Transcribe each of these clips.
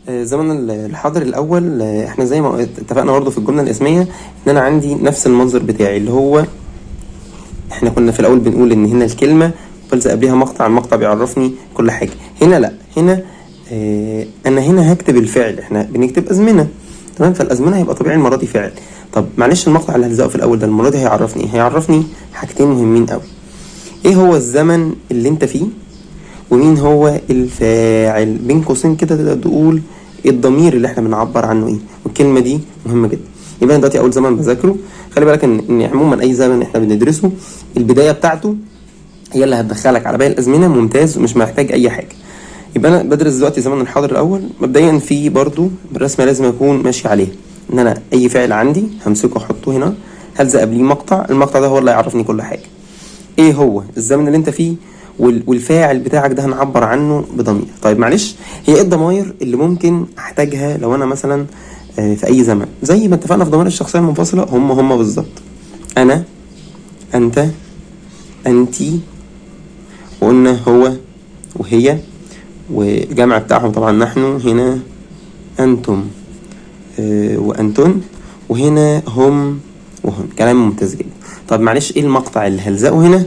زمن الحاضر الاول، احنا زي ما اتفقنا برضه في الجمله الاسميه ان انا عندي نفس المنظر بتاعي اللي هو احنا كنا في الاول بنقول ان هنا الكلمه بلزق قبلها مقطع، المقطع بيعرفني كل حاجه. هنا لا، هنا انا هنا هكتب الفعل، احنا بنكتب ازمنه تمام، فالازمنه هيبقى طبيعي المره دي فاعل. طب معلش المقطع اللي هلزقه في الاول ده المره دي هيعرفني ايه؟ هيعرفني حاجتين مهمين قوي. ايه هو الزمن اللي انت فيه، ومين هو الفاعل. بين قوسين كده تقدر تقول الضمير اللي احنا بنعبر عنه ايه، والكلمه دي مهمه جدا. يبقى انا دلوقتي اول زمن بذاكره، خلي بالك ان عموما اي زمن احنا بندرسه البدايه بتاعته هي اللي هتدخلك على باقي الازمنه، ممتاز ومش محتاج اي حاجه. يبقى انا بدرس دلوقتي زمن الحاضر الاول. مبدئيا في برضو الرسمه لازم اكون ماشي عليها، ان انا اي فعل عندي همسكه احطه هنا، هلزق قبليه مقطع، المقطع ده هو اللي هيعرفني كل حاجه. ايه هو الزمن اللي انت فيه، والفاعل بتاعك ده هنعبر عنه بضمير. طيب معلش، هي ايه الضمائر اللي ممكن احتاجها لو انا مثلا في اي زمن؟ زي ما اتفقنا في ضمائر الشخصيه المنفصله، هم بالظبط انا، انت، انتي، وقلنا هو وهي، والجمع بتاعهم طبعا نحن، هنا انتم وانتن، وهنا هم وهن. كلام ممتاز جدا. طب معلش ايه المقطع اللي هلزقه هنا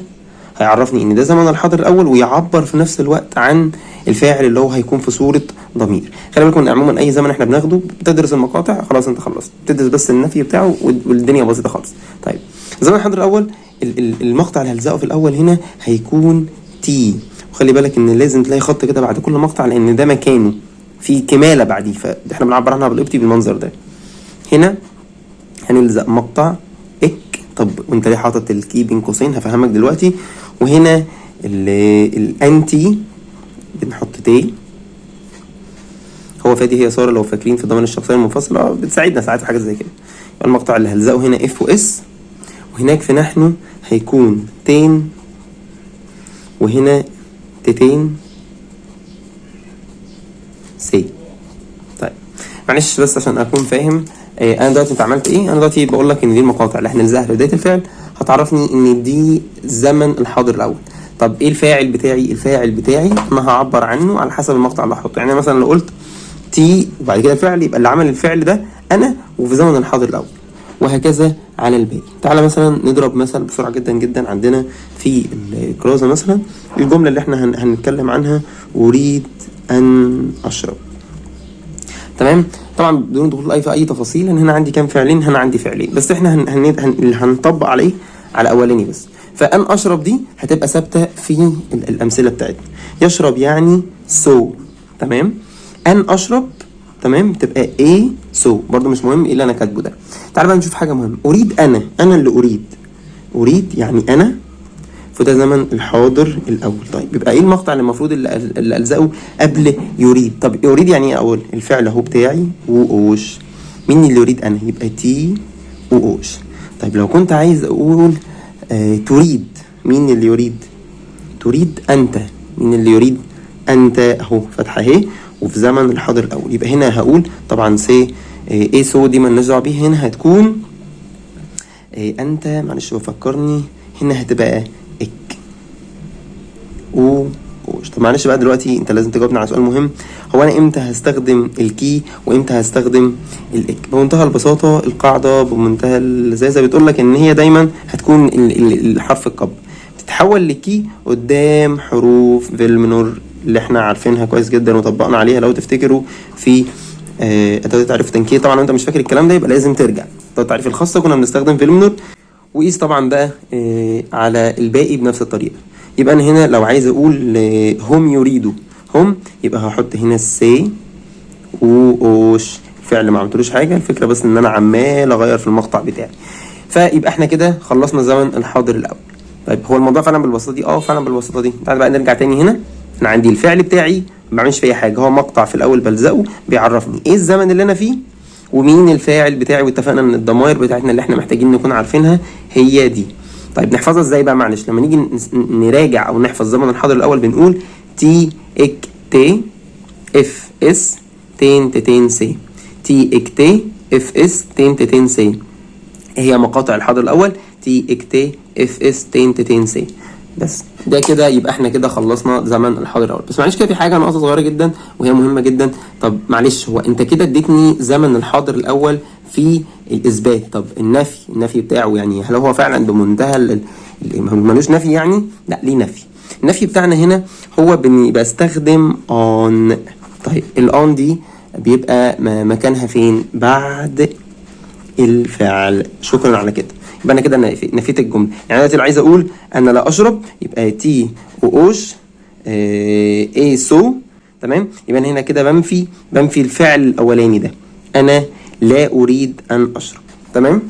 هيعرفني ان ده زمن الحاضر الاول، ويعبر في نفس الوقت عن الفاعل اللي هو هيكون في صوره ضمير. خلي بالكم ان عموما اي زمن احنا بناخده بتدرس المقاطع خلاص انت خلصت، بتدرس بس النفي بتاعه والدنيا بسيطه خالص. طيب زمن الحاضر الاول، المقطع اللي هلزقه في الاول هنا هيكون تي، وخلي بالك ان لازم تلاقي خط كده بعد كل مقطع لان ده مكانه في كماله بعديه، فاحنا بنعبر عنها بالقبطي بالمنظر ده. هنا هنلزق مقطع اك. طب وانت ليه حاطط الكي بين قوسين؟ هفهمك دلوقتي. وهنا الانتي بنحط تي. هو فادي هي ساره لو فاكرين في ضمن الشخصيه المنفصله بتساعدنا ساعات في حاجات زي كده. المقطع اللي هلزقه هنا اف واس، وهناك في نحن هيكون تين، وهنا تتين سي. طيب معلش بس عشان اكون فاهم، انا دلوقتي انت عملت ايه؟ انا دلوقتي بقول لك ان دي المقاطع اللي احنا نلزقها في بدايه الفعل هتعرفني ان دي زمن الحاضر الاول. طب ايه الفاعل بتاعي؟ الفاعل بتاعي انا هعبر عنه على حسب المقطع اللي هحطه. يعني مثلا لو قلت تي وبعد كده الفعل، يبقى اللي عمل الفعل ده انا وفي زمن الحاضر الاول، وهكذا على الباقي. تعالى مثلا نضرب مثل بسرعه جدا جدا عندنا في الكرازه. مثلا الجمله اللي احنا هنتكلم عنها، اريد ان اشرب. تمام، طبعا بدون دخول في اي تفاصيل، ان هنا عندي كام فعلين، هنا عندي فعلين بس، احنا هنطبق عليه على اولاني بس. فان اشرب دي هتبقى ثابته في الامثله بتاعتنا. يشرب يعني سو، تمام. ان اشرب تمام تبقى ايه سو، برضو مش مهم ايه اللي انا كاتبه ده. تعال بقى نشوف حاجه مهمه. اريد انا اللي اريد يعني انا، فده زمن الحاضر الاول. طيب يبقى ايه المقطع اللي المفروض اللي الزقه قبل يريد؟ طب يريد يعني ايه؟ اقول الفعل اهو بتاعي واوش. مين اللي يريد؟ انا، يبقى تي واوش. طيب لو كنت عايز اقول تريد، مين اللي يريد؟ تريد انت. مين اللي يريد؟ انت اهو فتحه اهي وفي زمن الحاضر الاول. يبقى هنا هقول طبعا سي ايه سو دي مالناش دعوه بيها، هنا هتكون انت. معلش بفكرني، هنا هتبقى اك اوش. طب معلش بقى دلوقتي انت لازم تجاوبني على سؤال مهم. هو انا امتى هستخدم الكي وامتى هستخدم الاك؟ بمنتهى البساطه القاعده بمنتهى اللذاذه بتقول لك ان هي دايما هتكون الحرف القبل تتحول لكي قدام حروف فيلمنور اللي احنا عارفينها كويس جدا وطبقنا عليها لو تفتكروا في ادوات التعريف التنكير. طبعا لو انت مش فاكر الكلام ده يبقى لازم ترجع. ادوات التعريف الخاصه كنا بنستخدم فيلمنور، وقيس طبعا بقى على الباقي بنفس الطريقه. يبقى انا هنا لو عايز اقول هم يريدوا هم، يبقى هحط هنا سي واوش. الفعل ما عملتلوش حاجه، الفكره بس ان انا عمال اغير في المقطع بتاعي. فيبقى احنا كده خلصنا زمن الحاضر الاول. طيب هو الموضوع فعلا بالبساطه دي؟ فعلا بالبساطه دي. تعالى بقى نرجع تاني. هنا انا عندي الفعل بتاعي ما بعملش فيه حاجه، هو مقطع في الاول بلزقه بيعرفني ايه الزمن اللي انا فيه ومين الفاعل بتاعي، واتفقنا ان الضمائر بتاعتنا اللي احنا محتاجين نكون عارفينها هي دي. طيب نحفظها ازاي بقى؟ معلش لما نيجي نراجع او نحفظ زمن الحاضر الاول بنقول تي اك تي اف اس تين تتين سي. تي اك تي اف اس تين تتين سي. هي مقاطع الحاضر الاول تي اك تي اف اس تين تتين سي بس. ده كده يبقى احنا كده خلصنا زمن الحاضر الاول. بس معلش كده في حاجه نقطه صغيره جدا وهي مهمه جدا. طب معلش، هو انت كده اديتني زمن الحاضر الاول في الاثبات، طب النفي بتاعه يعني هل هو فعلا بمنتهى ملوش نفي يعني؟ لا ليه نفي. النفي بتاعنا هنا هو بستخدم on. طيب الان دي بيبقى مكانها فين؟ بعد الفعل. شكرا على كده. يبقى انا كده نفيت الجمله. يعني دلوقتي لو عايز اقول انا لا اشرب يبقى تي واوش اي سو. تمام. يبقى انا هنا كده بنفي الفعل الاولاني ده، انا لا اريد ان اشرب. تمام.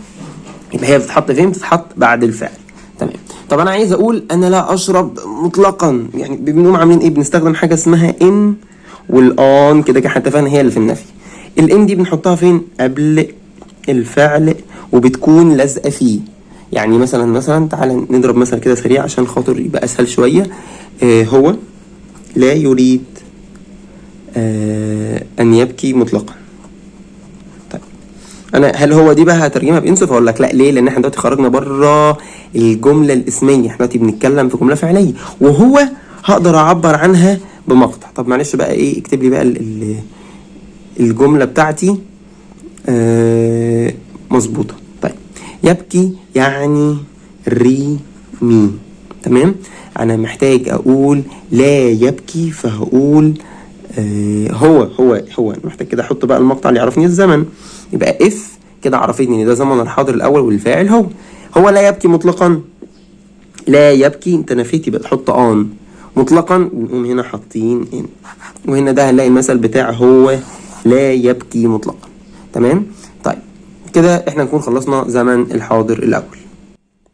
يبقى هي بتتحط فين؟ بتتحط بعد الفعل. تمام. طب انا عايز اقول انا لا اشرب مطلقا، يعني بنقوم عاملين ايه؟ بنستخدم حاجه اسمها ان والان. كده احنا اتفقنا هي اللي في النفي. الان دي بنحطها فين؟ قبل الفعل وبتكون لازقه فيه. يعني مثلا تعالى نضرب مثلا كده سريع عشان خاطر يبقى اسهل شويه. هو لا يريد ان يبكي مطلقا. طيب انا هل هو دي بقى هترجمها بانصف؟ اقول لك لا. ليه؟ لان احنا دلوقتي خرجنا بره الجمله الاسميه، احنا دلوقتي بنتكلم في جمله فعليه، وهو هقدر اعبر عنها بمقطع. طب معلش بقى ايه، اكتب لي بقى الجمله بتاعتي مظبوطه. طيب يبكي يعني مي. تمام. انا محتاج اقول لا يبكي، فهقول هو محتاج كده احط بقى المقطع اللي يعرفني الزمن. يبقى اف كده عرفتني ان ده زمن الحاضر الاول والفاعل هو لا يبكي مطلقا. لا يبكي انت نفيت، يبقى تحط ان. مطلقا بنقوم هنا حاطين ان. وهنا ده هنلاقي المثل بتاع هو لا يبكي مطلقا. تمام. طيب كده احنا نكون خلصنا زمن الحاضر الاول.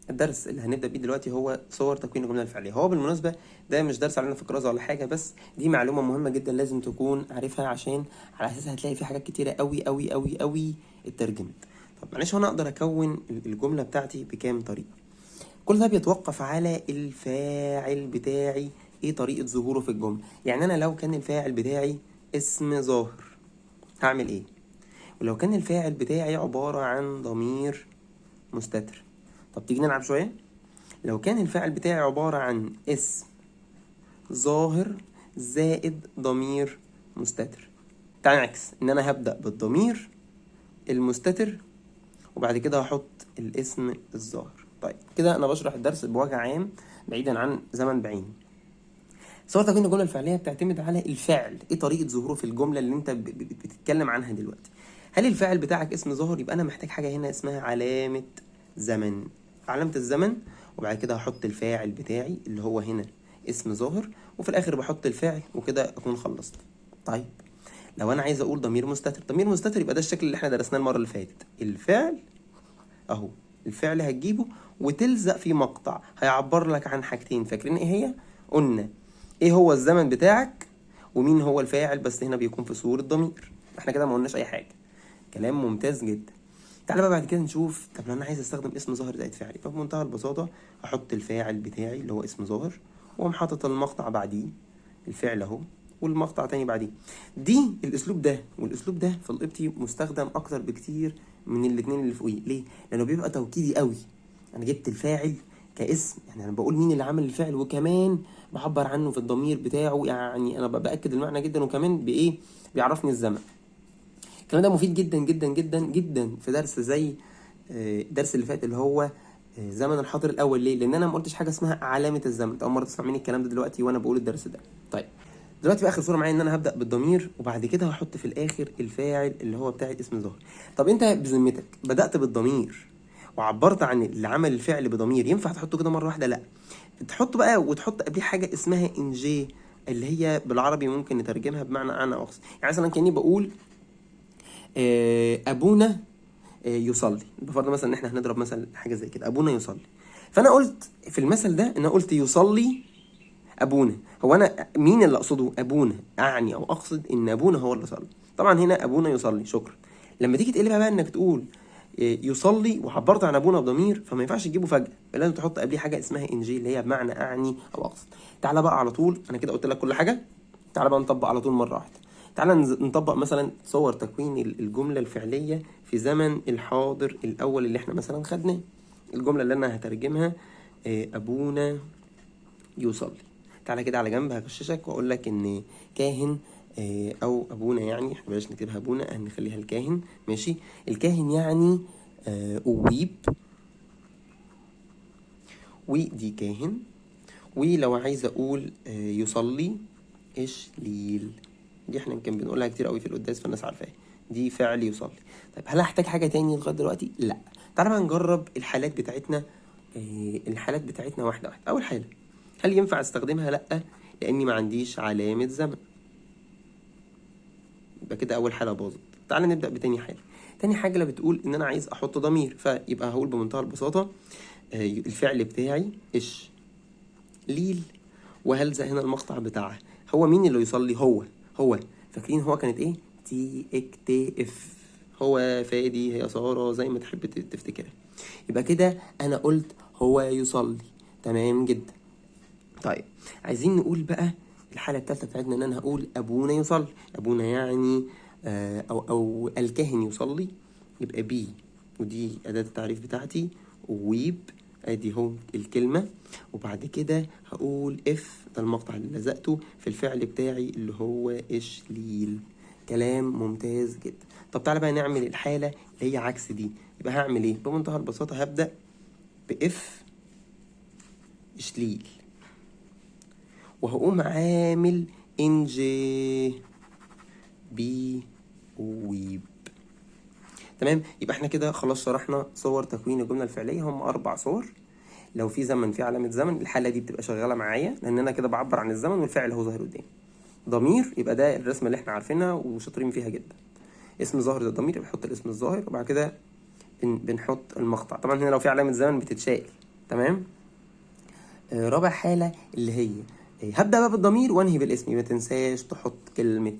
الدرس اللي هنبدا بيه دلوقتي هو صور تكوين الجمله الفعليه. هو بالمناسبه ده مش درس علينا في الكراسه ولا حاجه، بس دي معلومه مهمه جدا لازم تكون عارفها، عشان على اساسها هتلاقي في حاجات كتيره قوي قوي قوي قوي اترجمت. طب معلش، هو انا اقدر اكون الجمله بتاعتي بكام طريقه؟ كل ده بيتوقف على الفاعل بتاعي، ايه طريقه ظهوره في الجمله. يعني انا لو كان الفاعل بتاعي اسم ظاهر هعمل ايه؟ ولو كان الفاعل بتاعي عباره عن ضمير مستتر. طب تيجي نلعب شويه. لو كان الفاعل بتاعي عبارة عن اسم ظاهر زائد ضمير مستتر، تعال نعكس ان انا هبدأ بالضمير المستتر وبعد كده هحط الاسم الظاهر. طيب كده انا بشرح الدرس بوجه عام بعيدا عن زمن بعيني. صور تكوين الجملة الفعلية بتعتمد على الفعل، ايه طريقة ظهوره في الجملة اللي انت بتتكلم عنها دلوقتي. هل الفاعل بتاعك اسم ظاهر؟ يبقى انا محتاج حاجة هنا اسمها علامة زمن. علامة الزمن، وبعد كده هحط الفاعل بتاعي اللي هو هنا اسم ظاهر، وفي الاخر بحط الفاعل وكده اكون خلصت. طيب لو انا عايز اقول ضمير مستتر يبقى ده الشكل اللي احنا درسناه المرة اللي فاتت. الفعل اهو، الفعل هتجيبه وتلزق في مقطع هيعبر لك عن حاجتين. فاكرين ايه هي؟ قلنا ايه هو الزمن بتاعك ومين هو الفاعل، بس هنا بيكون في صورة ضمير. احنا كده ما قلناش اي حاجة. كلام ممتاز جدا. تعالى بقى بعد كده نشوف، طب لو انا عايز استخدم اسم ظاهر زائد فاعل، فبمنتهى البساطة احط الفاعل بتاعي اللي هو اسم ظاهر واقوم حاطط المقطع بعديه الفعل اهو والمقطع تاني بعديه. دي الاسلوب ده والاسلوب ده في القبطي مستخدم اكتر بكتير من الاتنين اللي فوقيه. ليه؟ لانه بيبقى توكيدي قوي. انا جبت الفاعل كاسم، يعني انا بقول مين اللي عمل الفعل وكمان بعبر عنه في الضمير بتاعه، يعني انا باكد المعنى جدا وكمان بايه؟ بيعرفني الزمن. الكلام ده مفيد جدا جدا جدا جدا في درس زي الدرس اللي فات اللي هو زمن الحاضر الاول. ليه؟ لان انا ما قلتش حاجه اسمها علامه الزمن. اول مره تسمع مني الكلام ده دلوقتي وانا بقول الدرس ده. طيب دلوقتي في اخر صوره معايا ان انا هبدا بالضمير وبعد كده هحط في الاخر الفاعل اللي هو بتاع اسم ظاهر. طب انت بذمتك بدات بالضمير وعبرت عن اللي عمل الفعل بضمير، ينفع تحطه كده مره واحده؟ لا، بتحط بقى وتحط قبليه حاجه اسمها انجي، اللي هي بالعربي ممكن نترجمها بمعنى انا اقصد. يعني مثلا كاني بقول ابونا يصلي. بفرض مثلا ان احنا هنضرب مثلا حاجه زي كده، ابونا يصلي. فانا قلت في المثل ده ان انا قلت يصلي ابونا. هو انا مين اللي اقصده؟ ابونا. اعني او اقصد ان ابونا هو اللي صلى. طبعا هنا ابونا يصلي. شكرا. لما تيجي تقلبها بقى انك تقول يصلي وعبرت عن ابونا بضمير، فما ينفعش تجيبه فجاه، لازم تحط قبليه حاجه اسمها انجيل اللي هي بمعنى اعني او اقصد. تعالى بقى على طول، انا كده قلت لك كل حاجه. تعالى بقى نطبق على طول مره واحده. تعالى نطبق مثلا صور تكوين الجمله الفعليه في زمن الحاضر الاول اللي احنا مثلا خدناه. الجمله اللي انا هترجمها ابونا يصلي. تعالى كده على جنب هغششك واقول لك ان كاهن او ابونا، يعني احنا بلاش نكتبها ابونا، هنخليها الكاهن، ماشي. الكاهن يعني أويب، ودي كاهن. ولو عايز اقول يصلي، إشليل. دي احنا يمكن بنقولها كتير قوي في القداس فالناس عارفاها، دي فعل يصلي. طيب هل هحتاج حاجة تاني لغاية دلوقتي؟ لا. تعالى بقى نجرب الحالات بتاعتنا. الحالات بتاعتنا واحدة واحدة. أول حالة، هل ينفع استخدمها؟ لأ، لأني ما عنديش علامة زمن. يبقى كده أول حالة باظت. تعالى نبدأ بتاني حالة. تاني حاجة اللي بتقول إن أنا عايز أحط ضمير، فيبقى هقول بمنتهى البساطة الفعل بتاعي إش ليل، وهلزق هنا المقطع بتاعها. هو مين اللي يصلي؟ هو فاكرين هو كانت ايه؟ تي اك تي اف. هو فادي، هي سارة، زي ما تحب تفتكرها. يبقى كده انا قلت هو يصلي. تمام جدا. طيب عايزين نقول بقى الحالة الثالثة بتاعتنا، ان انا هقول ابونا يصلي. ابونا يعني او الكاهن يصلي، يبقى بي، ودي اداة التعريف بتاعتي، ويب، ادي هو الكلمة. وبعد كده هقول اف، ده المقطع اللي لزقته في الفعل بتاعي اللي هو اشليل. كلام ممتاز جدا. طب تعالى بقى نعمل الحالة اللي هي عكس دي. يبقى هعمل ايه؟ بمنتهى البساطة هبدأ باف اشليل، وهقوم عامل انجي بي ويب. تمام. يبقى احنا كده خلاص شرحنا صور تكوين الجملة الفعلية، هم 4 صور. لو في زمن، في علامة زمن، الحالة دي بتبقى شغالة معايا لأن أنا كده بعبر عن الزمن والفعل هو ظاهر قدامي. ضمير، يبقى ده الرسمة اللي احنا عارفينها وشاطرين فيها جدا. اسم ظاهر ده ضمير، بنحط الاسم الظاهر وبعد كده بنحط المقطع. طبعا هنا لو في علامة زمن بتتشال. تمام. رابع حالة اللي هي هبدأ بقى بالضمير وانهي بالاسم. ما تنساش تحط كلمة